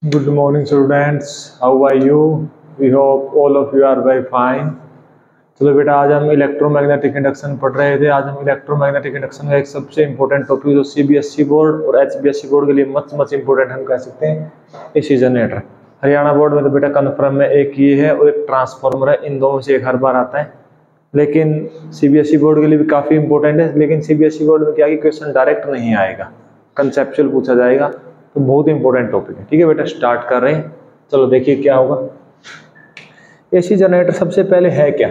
Good morning students, how are you? We hope all of you are very fine. चलो बेटा, आज हम electromagnetic induction पढ़ रहे थे। आज हम इलेक्ट्रोमैग्नेटिक इंडक्शन का एक सबसे इंपॉर्टेंट टॉपिक जो सीबीएसई बोर्ड और एचबीएसई बोर्ड के लिए मच इंपॉर्टेंट हम कह सकते हैं एसी जनरेटर। हरियाणा बोर्ड में तो बेटा कन्फर्म में एक ये है और एक ट्रांसफार्मर है, इन दोनों से एक हर बार आता है। लेकिन सीबीएसई बोर्ड के लिए भी काफ़ी इंपॉर्टेंट है। लेकिन सीबीएसई बोर्ड में क्या कि क्वेश्चन डायरेक्ट नहीं आएगा, कंसेप्चुअल पूछा जाएगा, तो बहुत इंपॉर्टेंट टॉपिक है। ठीक है बेटा, स्टार्ट कर रहे हैं। चलो देखिए क्या होगा। एसी जनरेटर सबसे पहले है क्या?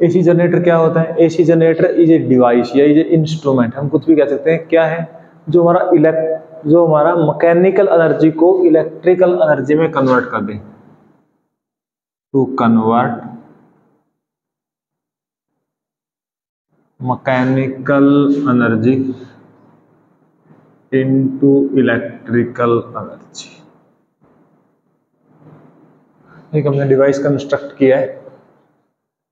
एसी जनरेटर क्या होता है? AC generator is a device या इज ए इंस्ट्रूमेंट, हम कुछ भी कह सकते हैं। क्या है? जो हमारा मैकेनिकल एनर्जी को इलेक्ट्रिकल एनर्जी में कन्वर्ट कर दे। To convert mechanical energy into electrical energy. एक हमने डिवाइस कंस्ट्रक्ट किया है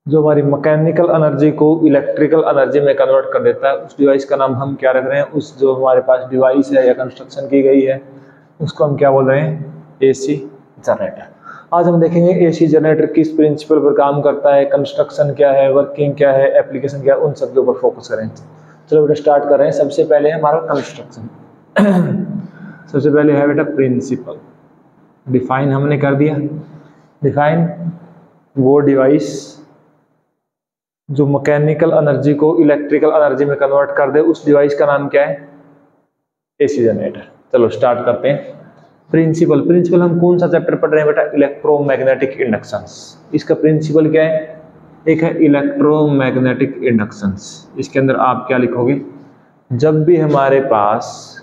जो हमारी मैकेनिकल एनर्जी को इलेक्ट्रिकल एनर्जी में कन्वर्ट कर देता है। उस डिवाइस का नाम हम क्या रख रहे हैं? उस जो हमारे पास डिवाइस है या कंस्ट्रक्शन की गई है उसको हम क्या बोल रहे हैं? AC generator. आज हम देखेंगे एसी जनरेटर किस प्रिंसिपल पर काम करता है, कंस्ट्रक्शन क्या है, वर्किंग क्या है, एप्लीकेशन क्या है, उन सब के ऊपर फोकस करें। चलो बेटा स्टार्ट कर रहे हैं। सबसे पहले है हमारा कंस्ट्रक्शन। सबसे पहले है बेटा प्रिंसिपल। डिफाइन हमने कर दिया। डिफाइन वो डिवाइस जो मैकेनिकल एनर्जी को इलेक्ट्रिकल एनर्जी में कन्वर्ट कर दे, उस डिवाइस का नाम क्या है? AC generator. चलो स्टार्ट करते हैं। प्रिंसिपल हम कौन सा चैप्टर पढ़ रहे हैं बेटा? Electromagnetic inductions. इसका प्रिंसिपल क्या है? एक है इलेक्ट्रोमैग्नेटिक इंडक्शंस। इसके अंदर आप क्या लिखोगे? जब भी हमारे पास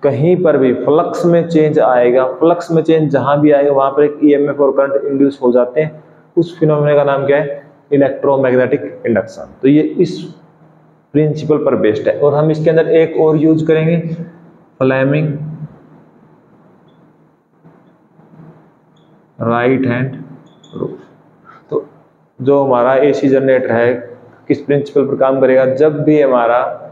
कहीं पर भी फ्लक्स में चेंज आएगा, फ्लक्स में चेंज जहां भी आएगा वहां पर एक ईएमएफ और करंट इंड्यूस हो जाते हैं, उस फिनोमेना का नाम क्या है? Electromagnetic induction. तो ये इस प्रिंसिपल पर बेस्ड है। और हम इसके अंदर एक और यूज करेंगे, फ्लेमिंग राइट हैंड रूल। तो जो हमारा एसी जनरेटर है किस प्रिंसिपल पर काम करेगा? जब भी हमारा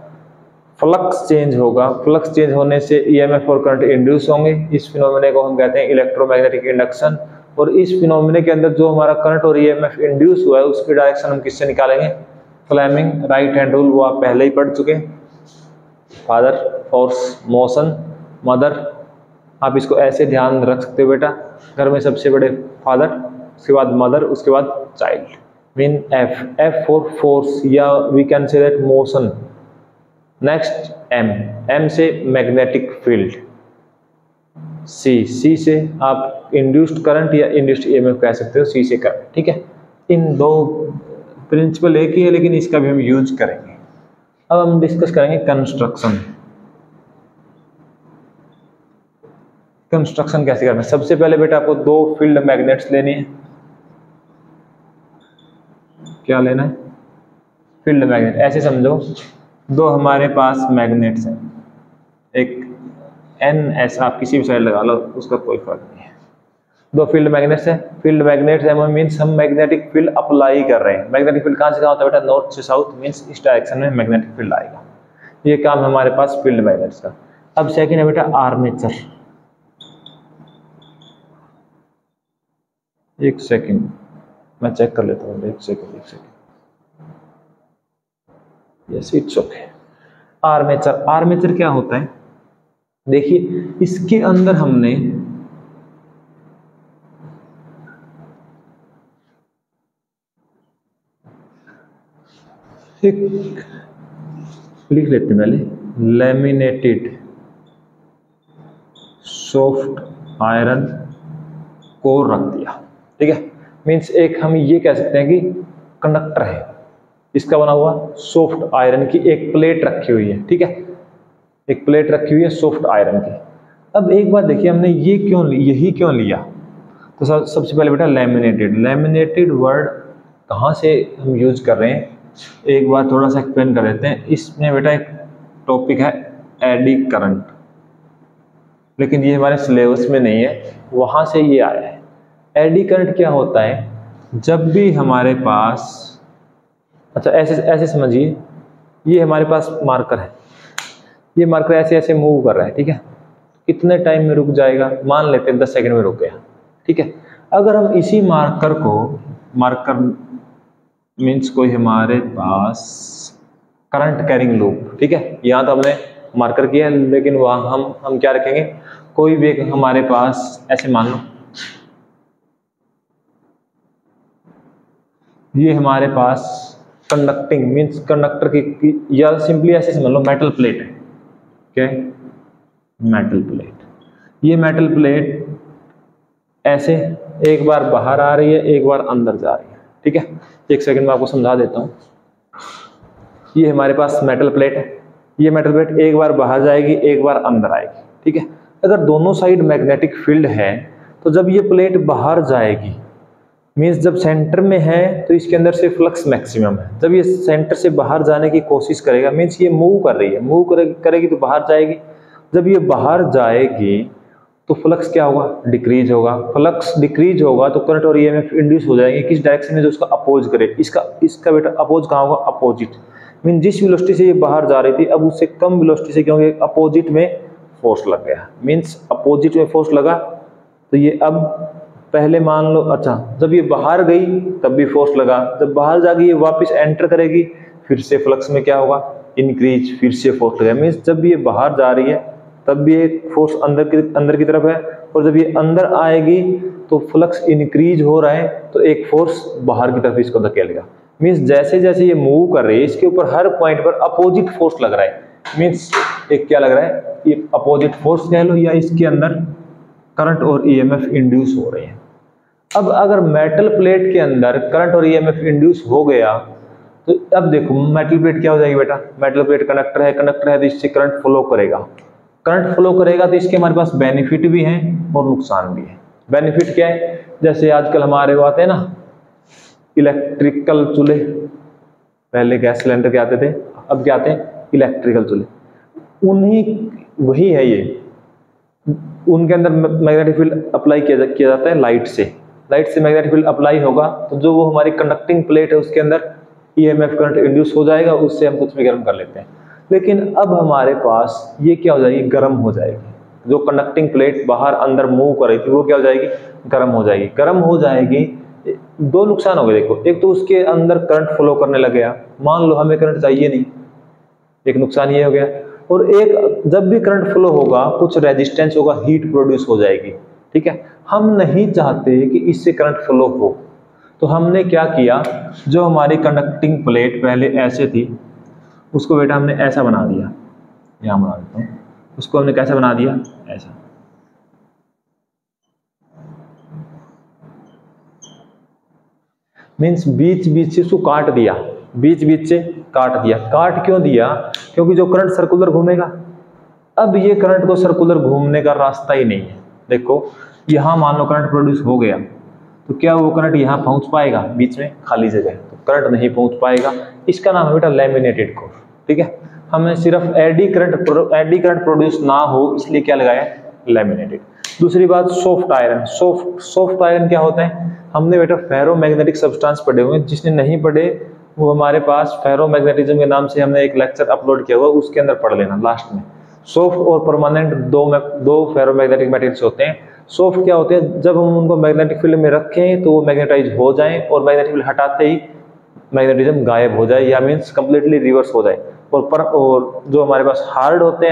फ्लक्स चेंज होगा, फ्लक्स चेंज होने से ईएमएफ और करंट इंड्यूस होंगे। इस फिनोमेना को हम कहते हैं इलेक्ट्रोमैग्नेटिक इंडक्शन। और इस फिनोमेना के अंदर जो हमारा करंट और ईएमएफ इंड्यूस हुआ है उसकी डायरेक्शन हम किससे निकालेंगे? Fleming right hand rule. वो आप पहले ही पढ़ चुके। फादर फोर्स मोशन, मदर, आप इसको ऐसे ध्यान रख सकते हो बेटा। घर में सबसे बड़े फादर, उसके बाद मदर, उसके बाद child. Mean F for force या we can say that motion. Next M से मैग्नेटिक फील्ड। सी से आप इंड्यूस्ड करंट या इंड्यूस्ड ईएमएफ कह सकते हो, सी से करंट। ठीक है, इन दो प्रिंसिपल एक ही है लेकिन इसका भी हम यूज करेंगे। अब हम डिस्कस करेंगे कंस्ट्रक्शन। कंस्ट्रक्शन कैसे करना है? सबसे पहले बेटा आपको दो फील्ड मैग्नेट्स लेनी है। क्या लेना है? Field magnet. ऐसे समझो, दो हमारे पास मैग्नेट्स हैं, एक NS, आप किसी भी साइड लगा लो उसका कोई फर्क नहीं है। दो फील्ड मैग्नेट्स हैं। फील्ड मैग्नेट्स है मीन्स हम मैग्नेटिक फील्ड अप्लाई कर रहे हैं। मैग्नेटिक फील्ड कहाँ से कहाँ होता है बेटा? नॉर्थ से साउथ, मीन्स इस डायरेक्शन में मैग्नेटिक फील्ड आएगा। ये काम हमारे पास फील्ड मैग्नेट्स का। अब सेकंड है बेटा आर्मेचर। एक सेकंड मैं चेक कर लेता हूँ। एक second. Yes, it's okay. Armature क्या होता है? देखिए इसके अंदर हमने एक लिख लेते हैं पहले, लैमिनेटेड सॉफ्ट आयरन कोर रख दिया। ठीक है, मीन्स एक हम ये कह सकते हैं कि कंडक्टर है, इसका बना हुआ सॉफ्ट आयरन की एक प्लेट रखी हुई है। ठीक है, एक प्लेट रखी हुई है सॉफ्ट आयरन की। अब एक बात देखिए, हमने ये यही क्यों लिया? तो सबसे पहले बेटा लैमिनेटेड वर्ड कहाँ से हम यूज कर रहे हैं, एक बार थोड़ा सा एक्सप्लेन कर देते हैं। इसमें बेटा एक टॉपिक है एडी करंट, लेकिन ये हमारे सिलेबस में नहीं है, वहाँ से ये आया है। एडी करंट क्या होता है? जब भी हमारे पास, अच्छा ऐसे समझिए, ये हमारे पास मार्कर है, ये मार्कर ऐसे ऐसे मूव कर रहा है, ठीक है। कितने टाइम में रुक जाएगा, मान लेते हैं 10 सेकंड में रुक गया, ठीक है। अगर हम इसी मार्कर मीन्स कोई हमारे पास करंट कैरिंग लूप, ठीक है, यहाँ तो हमने मार्कर किया है, लेकिन वहाँ हम क्या रखेंगे, कोई भी एक हमारे पास ऐसे मान लो ये हमारे पास कंडक्टिंग मीन्स कंडक्टर की, या सिंपली ऐसे समझ लो मेटल प्लेट है, क्या मेटल प्लेट। ये मेटल प्लेट ऐसे एक बार बाहर आ रही है, एक बार अंदर जा रही है, ठीक है। एक सेकंड में आपको समझा देता हूँ। ये हमारे पास मेटल प्लेट है, ये मेटल प्लेट एक बार बाहर जाएगी, एक बार अंदर आएगी, ठीक है। अगर दोनों साइड मैग्नेटिक फील्ड है तो जब ये प्लेट बाहर जाएगी मीन्स जब सेंटर में है तो इसके अंदर से फ्लक्स मैक्सिमम है। जब ये सेंटर से बाहर जाने की कोशिश करेगा मीन्स ये मूव कर रही है, मूव करेगी तो बाहर जाएगी। जब ये बाहर जाएगी तो फ्लक्स क्या होगा, डिक्रीज होगा। फ्लक्स डिक्रीज होगा तो करंट और ईएमएफ इंड्यूस हो जाएंगे किस डायरेक्शन में, जो उसका अपोज करे। इसका बेटा अपोज कहाँ होगा, अपोजिट। मीन जिस वेलोसिटी से ये बाहर जा रही थी अब उससे कम वेलोसिटी से, क्योंकि अपोजिट में फोर्स लग गया, मीन्स अपोजिट में फोर्स लगा तो ये अब पहले मान लो, अच्छा जब ये बाहर गई तब भी फोर्स लगा, जब बाहर जाके ये वापस एंटर करेगी फिर से फ्लक्स में क्या होगा, इंक्रीज, फिर से फोर्स लगा। मीन्स जब ये बाहर जा रही है तब भी एक फोर्स अंदर की तरफ है, और जब ये अंदर आएगी तो फ्लक्स इंक्रीज हो रहा है तो एक फोर्स बाहर की तरफ इसको धकेलेगा। मीन्स जैसे जैसे ये मूव कर रही है इसके ऊपर हर पॉइंट पर अपोजिट फोर्स लग रहा है। मीन्स एक क्या लग रहा है, ये अपोजिट फोर्स कह लो, या इसके अंदर करंट और ईएमएफ इंड्यूस हो रहे हैं। अब अगर मेटल प्लेट के अंदर करंट और ईएमएफ इंड्यूस हो गया तो अब देखो मेटल प्लेट क्या हो जाएगी बेटा, मेटल प्लेट कंडक्टर है तो इससे करंट फ्लो करेगा। करंट फ्लो करेगा तो इसके हमारे पास बेनिफिट भी हैं और नुकसान भी है। बेनिफिट क्या है, जैसे आजकल हमारे वो आते हैं ना इलेक्ट्रिकल चूल्हे, पहले गैस सिलेंडर के आते थे, अब क्या आते हैं इलेक्ट्रिकल चूल्हे, उन्हीं वही है ये। उनके अंदर मैग्नेटिक फील्ड अप्लाई किया जाता है लाइट से मैग्नेटिक फील्ड अप्लाई होगा तो जो वो हमारी कंडक्टिंग प्लेट है उसके अंदर ईएमएफ करंट इंड्यूस हो जाएगा, उससे हम कुछ भी गर्म कर लेते हैं। लेकिन अब हमारे पास ये क्या हो जाएगी, गर्म हो जाएगी। जो कंडक्टिंग प्लेट बाहर अंदर मूव कर रही थी वो क्या हो जाएगी, गर्म हो जाएगी। गर्म हो जाएगी, दो नुकसान हो गए देखो, एक तो उसके अंदर करंट फ्लो करने लग गया, मान लो हमें करंट चाहिए नहीं, एक नुकसान ये हो गया। और एक जब भी करंट फ्लो होगा कुछ रेजिस्टेंस होगा, हीट प्रोड्यूस हो जाएगी, ठीक है। हम नहीं चाहते कि इससे करंट फ्लो हो, तो हमने क्या किया, जो हमारी कंडक्टिंग प्लेट पहले ऐसे थी उसको बेटा हमने ऐसा बना दिया, यहां बना देता हूं, उसको हमने कैसे बना दिया, ऐसा। मीन्स बीच बीच से उसको काट दिया, बीच से काट दिया। काट क्यों दिया, क्योंकि जो करंट सर्कुलर घूमेगा, अब ये करंट को सर्कुलर घूमने का रास्ता ही नहीं है। देखो यहां मान लो करंट प्रोड्यूस हो गया तो क्या वो करंट यहाँ पहुंच पाएगा, बीच में खाली जगह है तो करंट नहीं पहुंच पाएगा। इसका नाम है बेटा लैमिनेटेड कोर, ठीक है। हमने सिर्फ एडी करंट प्रोड्यूस ना हो इसलिए क्या लगाया, लैमिनेटेड। दूसरी बात सॉफ्ट आयरन। सॉफ्ट आयरन क्या होता है, हमने बेटा फेरोमैग्नेटिक सब्सटेंस पढ़े हुए हैं, जिसने नहीं पढ़े वो हमारे पास फेरोमैग्नेटिज्म के नाम से हमने एक लेक्चर अपलोड किया हुआ, उसके अंदर पढ़ लेना लास्ट में। सॉफ्ट और परमानेंट दो फेरोमैग्नेटिक मटेरियल्स होते हैं। सॉफ्ट क्या होते हैं, जब हम उनको मैग्नेटिक फील्ड में रखें तो वो मैग्नेटाइज हो जाएं, और मैग्नेटिक फील्ड हटाते ही मैग्नेटिज्म गायब हो जाए, या मीन्स कंप्लीटली रिवर्स हो जाए। और जो हमारे पास हार्ड होते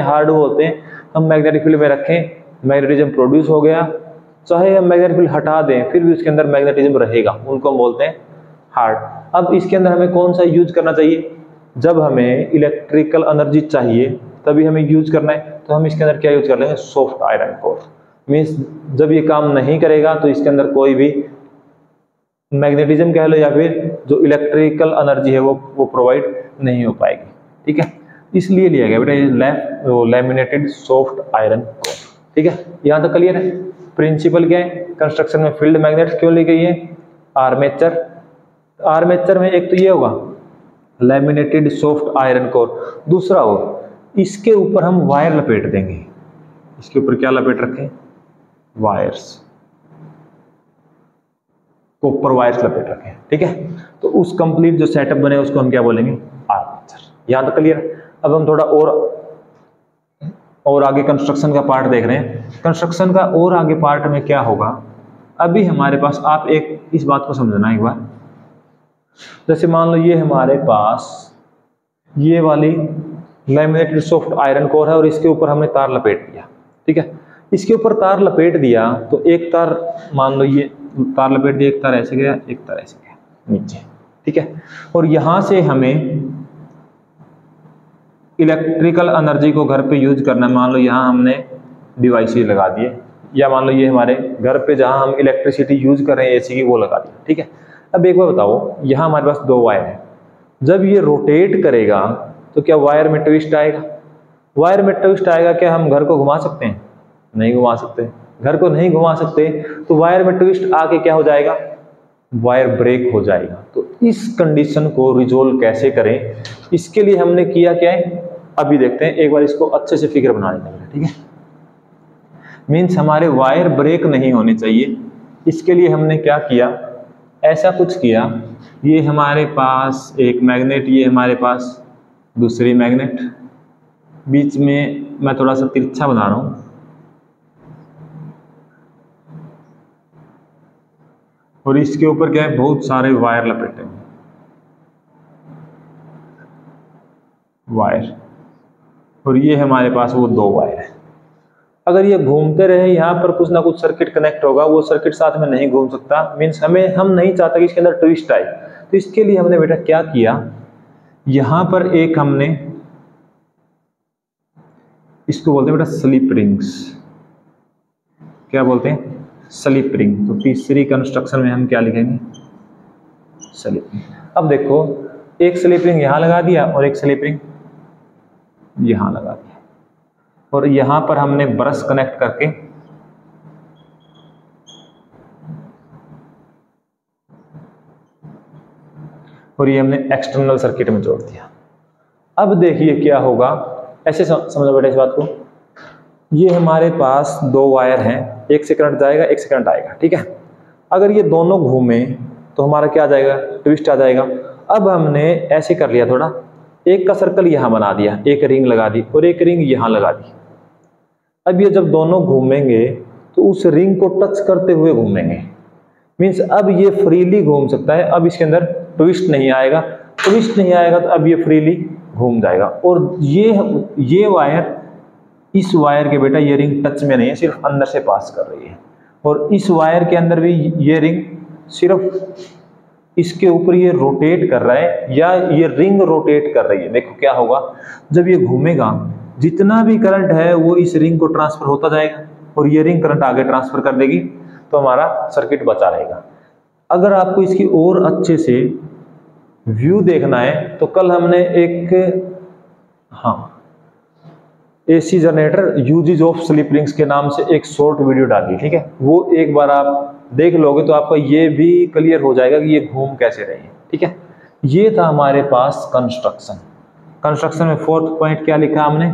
हैं, हम मैग्नेटिक फील्ड में रखें, मैग्नेटिज्म प्रोड्यूस हो गया, चाहे हम मैग्नेटिक फील्ड हटा दें फिर भी उसके अंदर मैग्नेटिज्म रहेगा, उनको हम बोलते हैं हार्ड। अब इसके अंदर हमें कौन सा यूज करना चाहिए, जब हमें इलेक्ट्रिकल एनर्जी चाहिए तभी हमें यूज करना है, तो हम इसके अंदर क्या यूज कर लेंगे, सॉफ्ट आयरन कोर। मीन्स जब ये काम नहीं करेगा तो इसके अंदर कोई भी मैग्नेटिज्म कह लो या फिर जो इलेक्ट्रिकल एनर्जी है वो प्रोवाइड नहीं हो पाएगी, ठीक है। इसलिए लिया गया बेटा लैमिनेटेड सॉफ्ट आयरन कोर, ठीक है। यहाँ तक क्लियर है। प्रिंसिपल क्या है, कंस्ट्रक्शन में फील्ड मैग्नेट्स क्यों ली गई है, आर्मेचर में एक तो ये होगा लैमिनेटेड सॉफ्ट आयरन कोर, दूसरा हो इसके ऊपर हम वायर लपेट देंगे। इसके ऊपर क्या लपेट रखें, वायर्स, कॉपर वायर्स लपेट रखें, ठीक है। तो उस कंप्लीट जो सेटअप बने उसको हम क्या बोलेंगे, आर्मेचर। यहां तक क्लियर है। अब हम थोड़ा और और आगे कंस्ट्रक्शन का पार्ट देख रहे हैं। कंस्ट्रक्शन का और आगे पार्ट में क्या होगा, अभी हमारे पास आप एक इस बात को समझना एक बार, जैसे मान लो ये हमारे पास ये वाली लैमिनेटेड सॉफ्ट आयरन कोर है और इसके ऊपर हमने तार लपेट दिया, ठीक है। इसके ऊपर तार लपेट दिया तो एक तार, मान लो ये तार लपेट दिया, एक तार ऐसे गया, एक तार ऐसे गया नीचे, ठीक है। और यहां से हमें इलेक्ट्रिकल एनर्जी को घर पे यूज करना है। मान लो यहाँ हमने डिवाइस लगा दिए, या मान लो ये हमारे घर पे जहां हम इलेक्ट्रिसिटी यूज कर रहे हैं एसी की, वो लगा दिया, ठीक है। अब एक बार बताओ, यहाँ हमारे पास दो वायर है, जब ये रोटेट करेगा तो क्या वायर में ट्विस्ट आएगा? वायर में ट्विस्ट आएगा, क्या हम घर को घुमा सकते हैं? नहीं घुमा सकते। घर को नहीं घुमा सकते तो वायर में ट्विस्ट आके क्या हो जाएगा? वायर ब्रेक हो जाएगा। तो इस कंडीशन को रिजोल्व कैसे करें, इसके लिए हमने किया क्या है, अभी देखते हैं। एक बार इसको अच्छे से फिगर बना लेते हैं, ठीक है। मीन्स हमारे वायर ब्रेक नहीं होने चाहिए, इसके लिए हमने क्या किया, ऐसा कुछ किया, ये हमारे पास एक मैग्नेट, ये हमारे पास दूसरी मैग्नेट, बीच में मैं थोड़ा सा तिरछा बना रहा हूं, और इसके ऊपर क्या है, बहुत सारे वायर लपेटे हुए वायर, और ये हमारे पास वो दो वायर है। अगर ये घूमते रहे, यहाँ पर कुछ ना कुछ सर्किट कनेक्ट होगा, वो सर्किट साथ में नहीं घूम सकता, मीन्स हम नहीं चाहता कि इसके अंदर ट्विस्ट आए। तो इसके लिए हमने बेटा क्या किया, यहां पर एक हमने, इसको बोलते हैं बेटा स्लिप रिंग्स। क्या बोलते हैं? Slip ring. तो तीसरी कंस्ट्रक्शन में हम क्या लिखेंगे? Slip ring. अब देखो, एक स्लिप रिंग यहां लगा दिया और एक स्लिप रिंग यहां लगा दिया, और यहां पर हमने ब्रश कनेक्ट करके और ये हमने एक्सटर्नल सर्किट में जोड़ दिया। अब देखिए क्या होगा, ऐसे समझो बेटा इस बात को, ये हमारे पास दो वायर हैं, एक से करंट जाएगा, एक से करंट आएगा, ठीक है। अगर ये दोनों घूमे तो हमारा क्या आ जाएगा? ट्विस्ट आ जाएगा। अब हमने ऐसे कर लिया, थोड़ा एक का सर्कल यहां बना दिया, एक रिंग लगा दी और एक रिंग यहां लगा दी। अब ये जब दोनों घूमेंगे तो उस रिंग को टच करते हुए घूमेंगे, मीन्स अब ये फ्रीली घूम सकता है। अब इसके अंदर ट्विस्ट नहीं आएगा, ट्विस्ट नहीं आएगा तो अब ये फ्रीली घूम जाएगा। और ये वायर, इस वायर के बेटा ये रिंग टच में नहीं है, सिर्फ अंदर से पास कर रही है, और इस वायर के अंदर भी ये रिंग सिर्फ इसके ऊपर ये रोटेट कर रहा है, या ये रिंग रोटेट कर रही है। देखो क्या होगा, जब ये घूमेगा जितना भी करंट है वो इस रिंग को ट्रांसफर होता जाएगा, और ये रिंग करंट आगे ट्रांसफर कर देगी, तो हमारा सर्किट बचा रहेगा। अगर आपको इसकी और अच्छे से व्यू देखना है तो कल हमने एक AC generator usage of slip rings के नाम से एक शॉर्ट वीडियो डाली, ठीक है। वो एक बार आप देख लोगे तो आपको ये भी क्लियर हो जाएगा कि ये घूम कैसे रही है, ठीक है। ये था हमारे पास कंस्ट्रक्शन। कंस्ट्रक्शन में फोर्थ पॉइंट क्या लिखा हमने?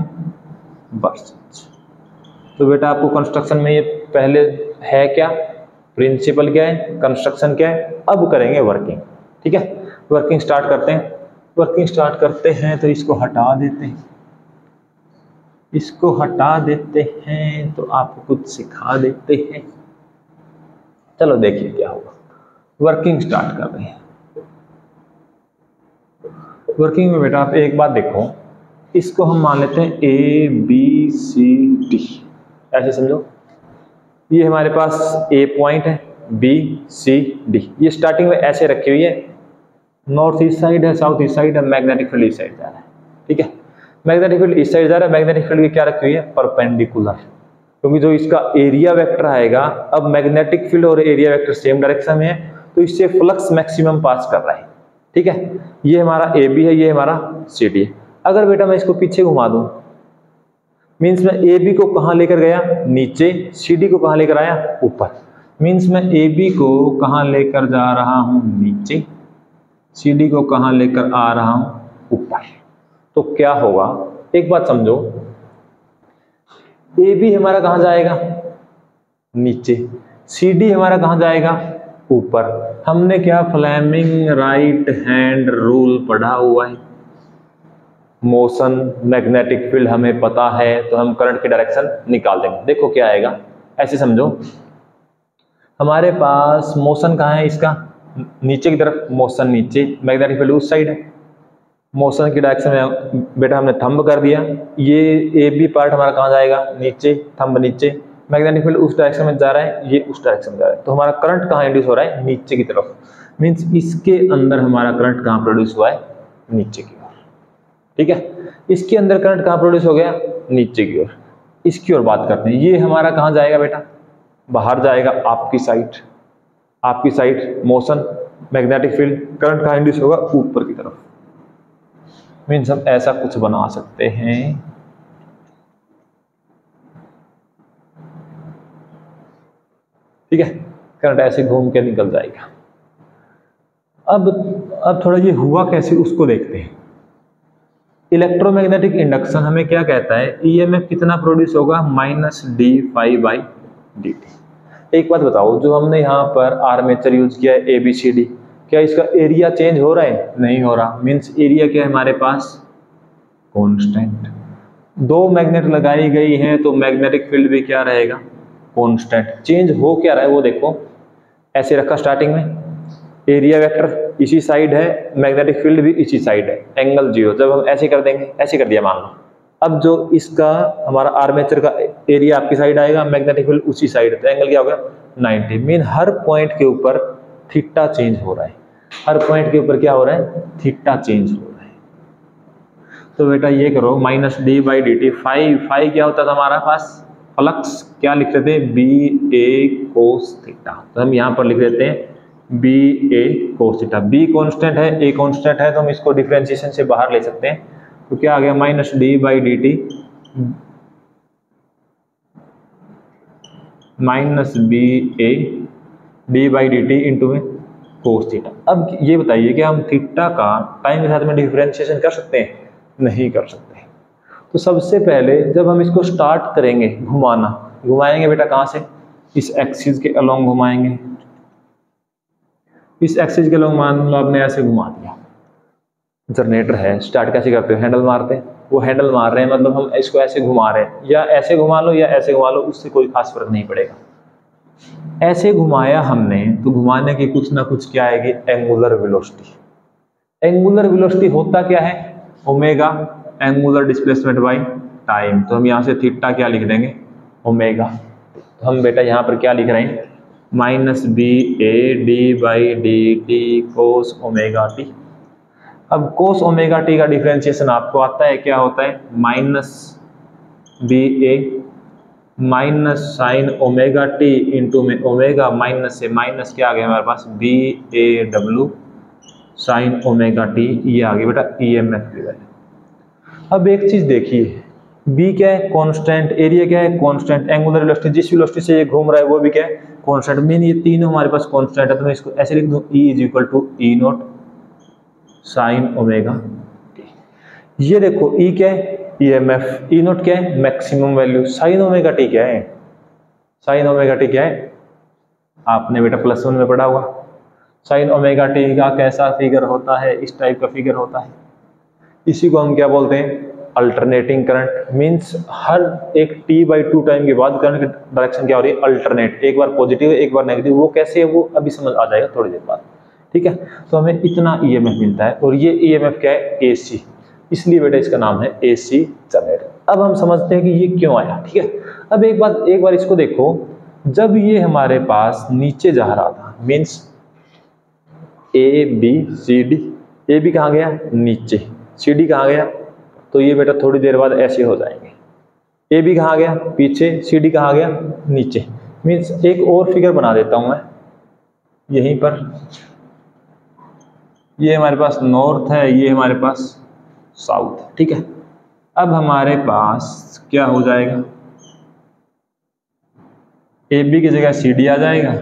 बस। तो बेटा आपको कंस्ट्रक्शन में ये पहले है क्या, प्रिंसिपल क्या है, कंस्ट्रक्शन क्या है। अब करेंगे वर्किंग, ठीक है। वर्किंग स्टार्ट करते हैं। वर्किंग स्टार्ट करते हैं तो इसको हटा देते हैं, इसको हटा देते हैं, तो आपको कुछ सिखा देते हैं। चलो देखिए क्या होगा। वर्किंग स्टार्ट कर रहे हैं। वर्किंग में बेटा आप एक बात देखो, इसको हम मान लेते हैं ए बी सी डी, ऐसे समझो। ये हमारे पास ए पॉइंट है, बी सी डी, ये स्टार्टिंग में ऐसे रखी हुई है। नॉर्थ ईस्ट साइड है, साउथ ईस्ट साइड है, मैग्नेटिक फील्ड इस साइड जा रहा है, ठीक है। मैग्नेटिक फील्ड इस साइड जा रहा है, मैग्नेटिक फील्ड की क्या रखी हुई है? परपेंडिकुलर, क्योंकि जो इसका एरिया वेक्टर आएगा, अब मैग्नेटिक फील्ड और एरिया वेक्टर सेम डायरेक्शन में है, तो इससे फ्लक्स मैक्सिमम पास कर रहा है, ठीक है। ये हमारा ए बी है, ये हमारा सी डी है। अगर बेटा मैं इसको पीछे घुमा दूं, मीन्स मैं ए बी को कहां लेकर गया? नीचे। सी डी को कहां लेकर आया? ऊपर। मीन्स मैं ए बी को कहां लेकर जा रहा हूं? नीचे। सी डी को कहां लेकर आ रहा हूं? ऊपर। तो क्या होगा, एक बात समझो, ए बी हमारा कहां जाएगा? नीचे। सी डी हमारा कहां जाएगा? ऊपर। हमने क्या फ्लेमिंग राइट हैंड रूल पढ़ा हुआ है? मोशन, मैग्नेटिक फील्ड हमें पता है, तो हम करंट की डायरेक्शन निकाल देंगे। देखो क्या आएगा, ऐसे समझो, हमारे पास मोशन कहाँ है, इसका नीचे की तरफ मोशन नीचे, मैग्नेटिक फील्ड उस साइड है। मोशन की डायरेक्शन में बेटा हमने थंब कर दिया, ये ए बी पार्ट हमारा कहाँ जाएगा, नीचे, थंब नीचे, मैग्नेटिक फील्ड उस डायरेक्शन में जा रहा है, ये उस डायरेक्शन में जा रहा है, तो हमारा करंट कहाँ इंड्यूस हो रहा है, नीचे की तरफ। मीन्स इसके अंदर हमारा करंट कहाँ प्रोड्यूस हुआ है, नीचे की ओर। ठीक है, इसके अंदर करंट कहाँ प्रोड्यूस हो गया, नीचे की ओर। इसकी ओर बात करते हैं, ये हमारा कहाँ जाएगा बेटा, बाहर जाएगा, आपकी साइड, आपकी side motion, magnetic field, current कहाँ इंड्यूस होगा, ऊपर की तरफ। मीन्स हम ऐसा कुछ बना सकते हैं, ठीक है, करंट ऐसे घूम के निकल जाएगा। अब थोड़ा ये हुआ कैसे उसको देखते हैं। इलेक्ट्रोमैग्नेटिक इंडक्शन हमें क्या कहता है, ईएमएफ कितना प्रोड्यूस होगा, -d∅dt। एक बात बताओ, जो हमने यहाँ पर आर्मेचर यूज किया है ABCD, क्या इसका एरिया चेंज हो रहा है, नहीं हो रहा। मीन्स एरिया क्या है हमारे पास, कांस्टेंट। दो मैग्नेट लगाई गई हैं तो मैग्नेटिक फील्ड भी क्या रहेगा, कांस्टेंट। चेंज हो क्या रहा है वो देखो, ऐसे रखा स्टार्टिंग में, एरिया वेक्टर इसी साइड है, मैग्नेटिक फील्ड भी इसी साइड है, एंगल 0। जब हम ऐसे कर देंगे, ऐसे कर दिया मान लो, अब जो इसका हमारा आर्मेचर का एरिया आपकी साइड आएगा, मैग्नेटिक फील्ड उसी साइड है, तो एंगल क्या होगा 90। मीन हर पॉइंट के ऊपर थीटा चेंज हो रहा है, हर पॉइंट के ऊपर क्या हो रहा है, थीटा चेंज हो रहा है। तो बेटा ये करो, -d/dt। फाई क्या होता था हमारा पास, फ्लक्स, क्या लिख रहे थे, BA cos थीटा। तो हम यहाँ पर लिख देते हैं BA cos theta. B constant है, A कांस्टेंट है, तो हम इसको डिफरेंशिएशन से बाहर ले सकते हैं। तो क्या आ गया, -d/dt -BA d/dt इंटू में cos थीटा। अब ये बताइए कि हम थीटा का टाइम के साथ में डिफरेंशिएशन कर सकते हैं, नहीं कर सकते। तो सबसे पहले जब हम इसको स्टार्ट करेंगे घुमाना, घुमाएंगे बेटा कहाँ से, इस एक्सिस के अलोंग घुमाएंगे, इस एक्सिस के अलोंग मान लो आपने ऐसे घुमा दिया। जनरेटर है, स्टार्ट कैसे करते हो, हैंडल मारते हैं, वो हैंडल मार रहे हैं, मतलब हम इसको ऐसे घुमा रहे हैं, या ऐसे घुमा लो या ऐसे घुमा लो, उससे कोई खास फर्क नहीं पड़ेगा। ऐसे घुमाया हमने, तो घुमाने की कुछ ना कुछ क्या आएगी, एंगुलर वेलोसिटी। एंगुलर वेलोसिटी होता क्या है, omega, angular displacement by time. तो हम यहाँ से थीटा क्या लिख देंगे, ओमेगा। तो हम बेटा यहाँ पर क्या लिख रहे हैं, -BA d/dt cos omega t। अब cos ओमेगा t का डिफरेंशिएशन आपको आता है, क्या होता है, -BA sin omega t into में ओमेगा, माइनस से माइनस क्या आ गया हमारे पास, BAW sin ओमेगा t। ये आ गया बेटा EMF की वैल्यू। अब एक चीज देखिए, B क्या है, कांस्टेंट, एरिया क्या है, कांस्टेंट, एंगुलर वेलोसिटी जिस वेलोसिटी से ये घूम रहा है वो भी क्या है, कांस्टेंट। मीन ये तीनों हमारे पास कांस्टेंट है, तो मैं इसको ऐसे लिख दूं, E = E0 sin omega t। ये देखो E क्या है, EMF, E0 क्या है, maximum value, sin omega t क्या है, sin ओमेगा t क्या है, आपने बेटा +1 में पढ़ा होगा। sin ओमेगा t का कैसा फिगर होता है, इस टाइप का फिगर होता है। इसी को हम क्या बोलते हैं, अल्टरनेटिंग करंट। मींस हर एक t/2 टाइम के बाद करंट की डायरेक्शन क्या हो रही है, अल्टरनेट, एक बार पॉजिटिव एक बार नेगेटिव। वो कैसे है वो अभी समझ आ जाएगा थोड़ी देर बाद, ठीक है। तो हमें इतना EMF मिलता है, और ये EMF क्या है, AC, इसलिए बेटा इसका नाम है AC जनरेटर। अब हम समझते हैं कि ये क्यों आया, ठीक है। अब एक बार इसको देखो, जब ये हमारे पास नीचे जा रहा था, मीन्स ABCD, AB कहाँ गया, नीचे, CD कहाँ गया, तो ये बेटा थोड़ी देर बाद ऐसे हो जाएंगे। AB कहाँ गया, पीछे, CD कहाँ गया, नीचे। मीन्स एक और फिगर बना देता हूं मैं यहीं पर, ये हमारे पास नॉर्थ है, ये हमारे पास साउथ, ठीक है। अब हमारे पास क्या हो जाएगा, AB की जगह CD आ जाएगा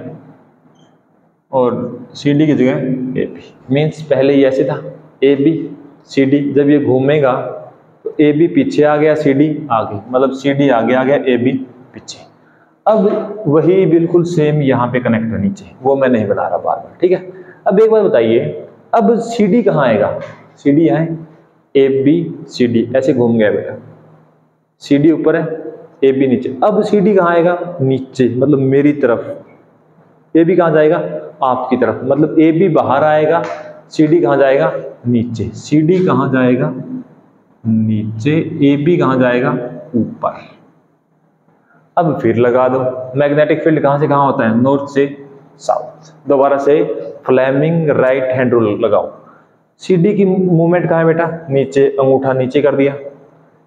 और CD की जगह AB। मीन्स पहले ये ऐसे था, AB CD, जब ये घूमेगा तो AB पीछे आ गया, CD आगे, मतलब CD आगे आ गया, AB पीछे। अब वही बिल्कुल सेम यहाँ पे कनेक्ट है नीचे, वो मैं नहीं बना रहा बार बार, ठीक है। अब एक बार बताइए, अब CD कहाँ आएगा, CD यहाँ है, ए बी सी डी ऐसे घूम गया बेटा, सी डी ऊपर है ए बी नीचे। अब सी डी कहाँ आएगा, नीचे, मतलब मेरी तरफ। ए बी कहाँ जाएगा, आपकी तरफ, मतलब ए बी बाहर आएगा, सी डी कहाँ जाएगा, नीचे। सी डी कहाँ जाएगा, नीचे। ए बी कहाँ जाएगा, ऊपर। अब फिर लगा दो, मैग्नेटिक फील्ड कहाँ से कहाँ होता है, नॉर्थ से साउथ। दोबारा से फ्लेमिंग राइट हैंड रूल लगाओ। सीडी की मूवमेंट कहाँ है बेटा, नीचे, अंगूठा नीचे कर दिया।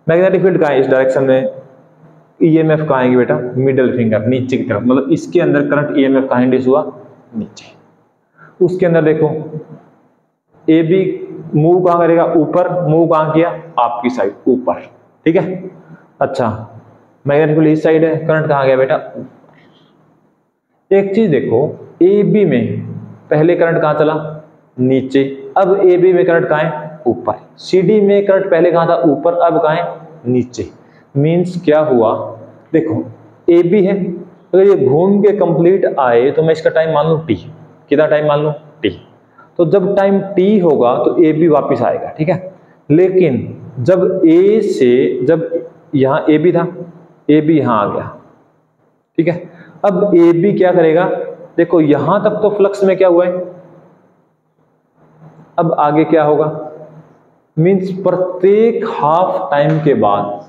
मैग्नेटिक फील्ड कहाँ है, इस डायरेक्शन में। ईएमएफ कहाँ आएगी बेटा, मिडिल फिंगर नीचे की तरफ, मतलब इसके अंदर करंट ईएमएफ कहाँ इंड्यूस हुआ, नीचे। उसके अंदर देखो ए बी मूव कहाँ करेगा, ऊपर। मूव कहाँ किया, आपकी साइड, ऊपर, ठीक है। अच्छा, मैग्नेटिक फील्ड इस साइड है, करंट कहाँ गया बेटा, एक चीज देखो, ए बी में पहले करंट कहाँ चला, नीचे। अब ए बी में करंट कहाँ है, ऊपर। सी डी में करंट पहले कहाँ था, ऊपर, अब कहाँ है, नीचे। मीन्स क्या हुआ, देखो ए बी है, अगर ये घूम के कंप्लीट आए तो मैं इसका टाइम मान लूँ टी। कितना टाइम मान लूँ, टी। तो जब टाइम टी होगा तो ए बी वापिस आएगा, ठीक है। लेकिन जब ए से, जब यहाँ ए बी था, ए बी यहाँ आ गया, ठीक है। अब ए बी क्या करेगा, देखो यहां तक तो फ्लक्स में क्या हुआ है, अब आगे क्या होगा, मींस प्रत्येक हाफ टाइम के बाद,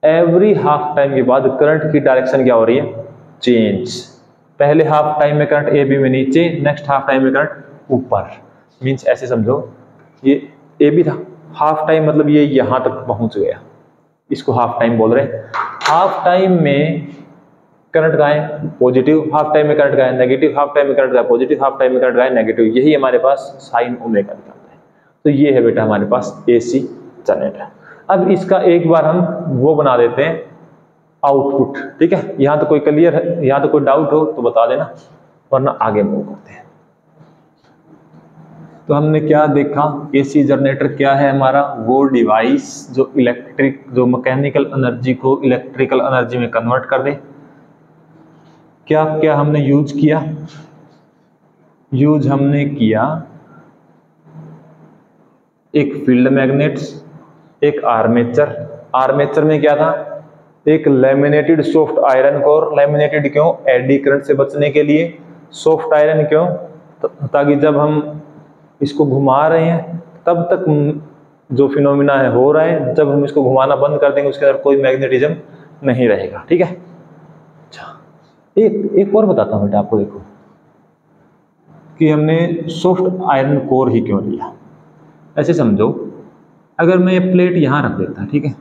एवरी हाफ टाइम के बाद करंट की डायरेक्शन क्या हो रही है, चेंज। पहले हाफ टाइम में करंट ए बी में नीचे, नेक्स्ट हाफ टाइम में करंट ऊपर। मींस ऐसे समझो, ये ए बी था, हाफ टाइम मतलब ये यहां तक पहुंच गया, इसको हाफ टाइम बोल रहे हैं। हाफ टाइम में करंट का है पॉजिटिव, हाफ टाइम में करंट का है नेगेटिव, हाफ टाइम में करंट का है पॉजिटिव, हाफ टाइम में करंट का है निगेटिव। यही हमारे पास साइन ओमेगा निकलता है। तो ये है बेटा हमारे पास एसी जनरेटर। अब इसका एक बार हम वो बना देते हैं आउटपुट, ठीक है। यहाँ तो कोई क्लियर है, यहाँ तो कोई डाउट हो तो बता देना, वरना आगे मूव करते हैं। तो हमने क्या देखा, एसी जनरेटर क्या है हमारा, वो डिवाइस जो जो मैकेनिकल एनर्जी को इलेक्ट्रिकल एनर्जी में कन्वर्ट कर दे। क्या क्या हमने यूज किया, यूज हमने किया एक फील्ड मैग्नेट्स, एक आर्मेचर। आर्मेचर में क्या था, एक laminated soft iron core. Laminated क्यों, एडी करंट से बचने के लिए। सॉफ्ट आयरन क्यों, ताकि जब हम इसको घुमा रहे हैं तब तक जो फिनोमिना है हो रहा है, जब हम इसको घुमाना बंद कर देंगे उसके अंदर कोई मैग्नेटिज्म नहीं रहेगा, ठीक है। अच्छा, एक और बताता हूं बेटा आपको, देखो कि हमने सॉफ्ट आयरन कोर ही क्यों लिया। ऐसे समझो, अगर मैं ये प्लेट यहां रख देता, ठीक है,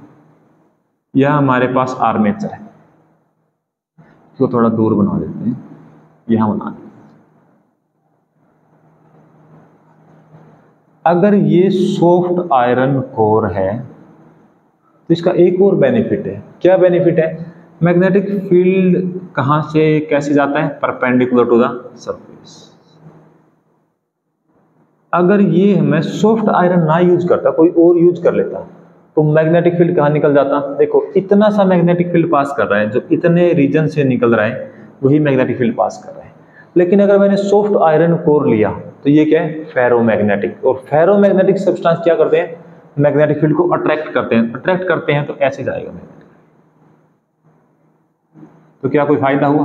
यह हमारे पास आर्मेचर है, इसको थोड़ा दूर बना देते हैं, यहां बना देते हैं। अगर ये सॉफ्ट आयरन कोर है तो इसका एक और बेनिफिट है। क्या बेनिफिट है, मैग्नेटिक फील्ड कहां से कैसे जाता है, परपेंडिकुलर टू द सरफेस। अगर ये मैं सॉफ्ट आयरन ना यूज करता, कोई और यूज कर लेता, तो मैग्नेटिक फील्ड कहां निकल जाता, देखो इतना सा मैग्नेटिक फील्ड पास कर रहा है, जो इतने रीजन से निकल रहा है वही मैग्नेटिक फील्ड पास कर रहा है। लेकिन अगर मैंने सॉफ्ट आयरन कोर लिया तो ये क्या है, फेरोमैग्नेटिक। और फेरोमैग्नेटिक सब्सटेंस क्या करते हैं, मैग्नेटिक फील्ड को अट्रैक्ट करते हैं। अट्रैक्ट करते हैं तो ऐसे जाएगा मैग्नेटिक। तो क्या कोई फायदा हुआ,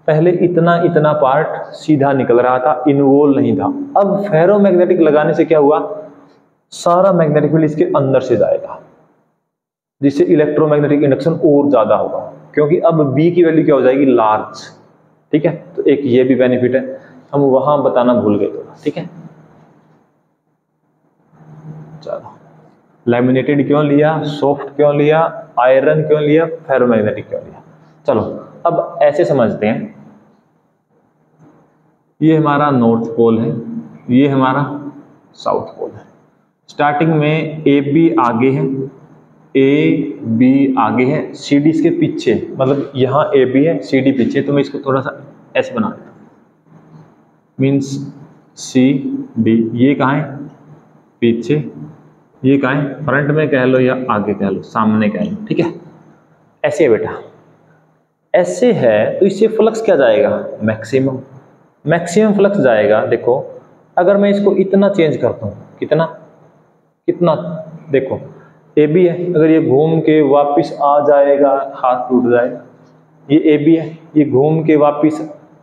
पहले इतना इतना पार्ट सीधा निकल रहा था, इन्वॉल्व नहीं था। अब फेरोमैग्नेटिक लगाने से क्या हुआ, सारा मैग्नेटिक फील्ड इसके अंदर से जाएगा, जिससे इलेक्ट्रोमैग्नेटिक इंडक्शन और ज्यादा होगा, क्योंकि अब बी की वैल्यू क्या हो जाएगी, लार्ज, ठीक है। तो एक ये भी बेनिफिट है, हम वहां बताना भूल गए थोड़ा, ठीक है। चलो, लैमिनेटेड क्यों लिया, सॉफ्ट क्यों लिया, आयरन क्यों लिया, फेरोमैग्नेटिक क्यों लिया। चलो अब ऐसे समझते हैं, ये हमारा नॉर्थ पोल है, ये हमारा साउथ पोल है। स्टार्टिंग में ए बी आगे है, ए बी आगे है, सी डी इसके पीछे, मतलब यहाँ ए बी है, सी डी पीछे। तो मैं इसको थोड़ा सा ऐसे बना देता हूँ, मीन्स सी डी, ये कहाँ है, पीछे, ये कहाँ है, फ्रंट में कह लो या आगे कह लो, सामने कह लो, ठीक है। ऐसे है बेटा, ऐसे है तो इससे फ्लक्स क्या जाएगा, मैक्सिमम। मैक्सिमम फ्लक्स जाएगा। देखो अगर मैं इसको इतना चेंज करता हूँ, कितना कितना देखो ए बी है, अगर ये घूम के वापस आ जाएगा हाथ टूट जाएगा। ये ए बी है, ये घूम के वापस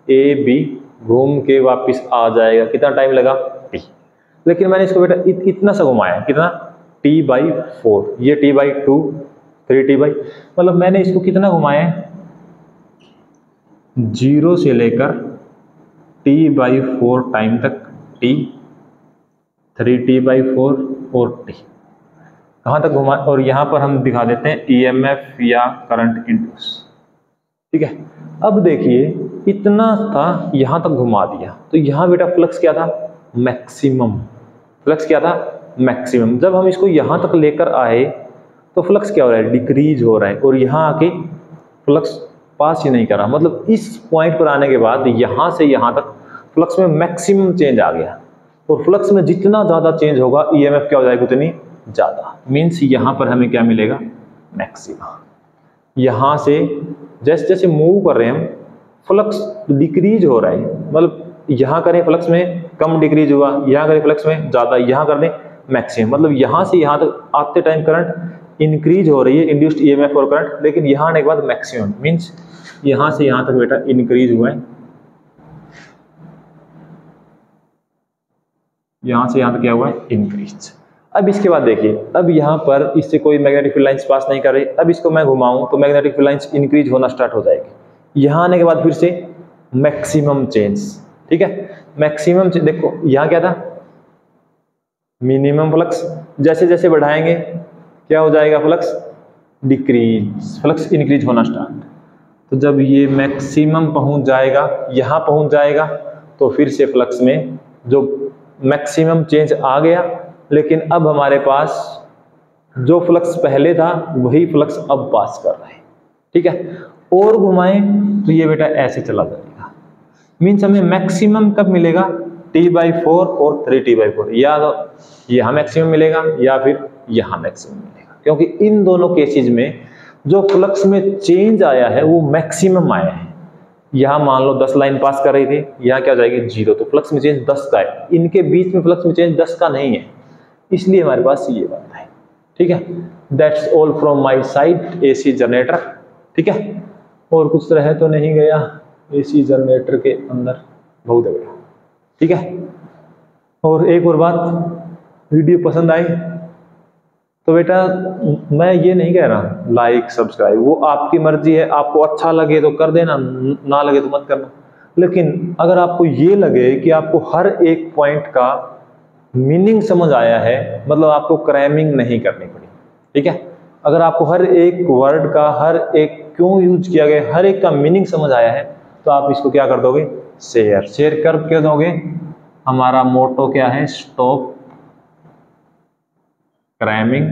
ए बी घूम के वापस आ जाएगा, कितना टाइम लगा टी। लेकिन मैंने इसको बेटा इतना सा घुमाया, कितना t/4, ये t/2 3t/, मतलब मैंने इसको कितना घुमाया है 0 से लेकर t/4 टाइम तक, t 3t/4 और t कहाँ तक घुमा, और यहाँ पर हम दिखा देते हैं EMF या करंट इंड्यूस। ठीक है, अब देखिए इतना था, यहाँ तक घुमा दिया, तो यहाँ बेटा फ्लक्स क्या था मैक्सिमम, फ्लक्स क्या था मैक्सिमम। जब हम इसको यहाँ तक लेकर आए तो फ्लक्स क्या हो रहा है डिक्रीज हो रहा है, और यहाँ आके फ्लक्स पास ही नहीं कर रहा, मतलब इस पॉइंट पर आने के बाद यहाँ से यहाँ तक फ्लक्स में मैक्सिमम चेंज आ गया, और फ्लक्स में जितना ज़्यादा चेंज होगा EMF क्या हो जाएगा उतनी ज़्यादा। मीन्स यहाँ पर हमें क्या मिलेगा मैक्सिमम। यहाँ से जैसे जैसे मूव कर रहे हैं हम फ्लक्स डिक्रीज हो रहा है, मतलब यहाँ करें फ्लक्स में कम डिक्रीज हुआ, यहाँ करें फ्लक्स में ज़्यादा, यहाँ कर दें मैक्सिमम, मतलब यहाँ से यहाँ तक आते टाइम करंट इंक्रीज हो रही है इंड्यूस्ड EMF और करंट, लेकिन यहाँ आने के बाद मैक्सिमम, मीन्स यहाँ से यहाँ तक बेटा इंक्रीज हुआ है, यहाँ से यहाँ तक क्या हुआ है इंक्रीज। अब इसके बाद देखिए, अब यहाँ पर इससे कोई मैग्नेटिक फील्ड लाइंस पास नहीं कर रही, अब इसको मैं घुमाऊं तो मैग्नेटिक फील्ड लाइंस इंक्रीज होना स्टार्ट हो जाएगी। यहाँ आने के बाद फिर से मैक्सिमम चेंज, ठीक है मैक्सिमम चेंज। देखो यहाँ क्या था मिनिमम फ्लक्स, जैसे जैसे बढ़ाएंगे क्या हो जाएगा फ्लक्स डिक्रीज, फ्लक्स इंक्रीज होना स्टार्ट। तो जब ये मैक्सिमम पहुंच जाएगा, यहाँ पहुंच जाएगा, तो फिर से फ्लक्स में जो मैक्सिमम चेंज आ गया, लेकिन अब हमारे पास जो फ्लक्स पहले था वही फ्लक्स अब पास कर रहा है। ठीक है, और घुमाएं तो ये बेटा ऐसे चला जाएगा। मीन्स हमें मैक्सिमम कब मिलेगा t/4 और 3t/4, या तो यहाँ मैक्सिमम मिलेगा या फिर यहाँ मैक्सिमम मिलेगा, क्योंकि इन दोनों केसेज में जो फ्लक्स में चेंज आया है वो मैक्सिमम आया है। यहाँ मान लो 10 लाइन पास कर रही थी, यहाँ क्या हो जाएगी 0, तो फ्लक्स में चेंज 10 का है, इनके बीच में फ्लक्स में चेंज 10 का नहीं है, इसलिए हमारे पास ये बात है। ठीक है, that's all from my side AC generator. ठीक है, और कुछ रह तो नहीं गया AC जनरेटर के अंदर, बहुत है बेटा। ठीक है, और एक और बात, वीडियो पसंद आई तो बेटा मैं ये नहीं कह रहा लाइक सब्सक्राइब, वो आपकी मर्जी है, आपको अच्छा लगे तो कर देना, ना लगे तो मत करना। लेकिन अगर आपको ये लगे कि आपको हर एक पॉइंट का मीनिंग समझ आया है, मतलब आपको क्रैमिंग नहीं करनी पड़ी। ठीक है, अगर आपको हर एक वर्ड का, हर एक क्यों यूज किया गया, हर एक का मीनिंग समझ आया है, तो आप इसको क्या कर दोगे शेयर कर के दोगे। हमारा मोटो क्या है stop cramming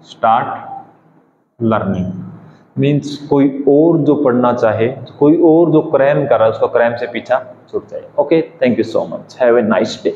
start learning. Means कोई और जो पढ़ना चाहे, कोई और जो क्रैम कर रहा है उसको क्रैम से पीछा छूट जाए। Okay, thank you so much, have a nice day.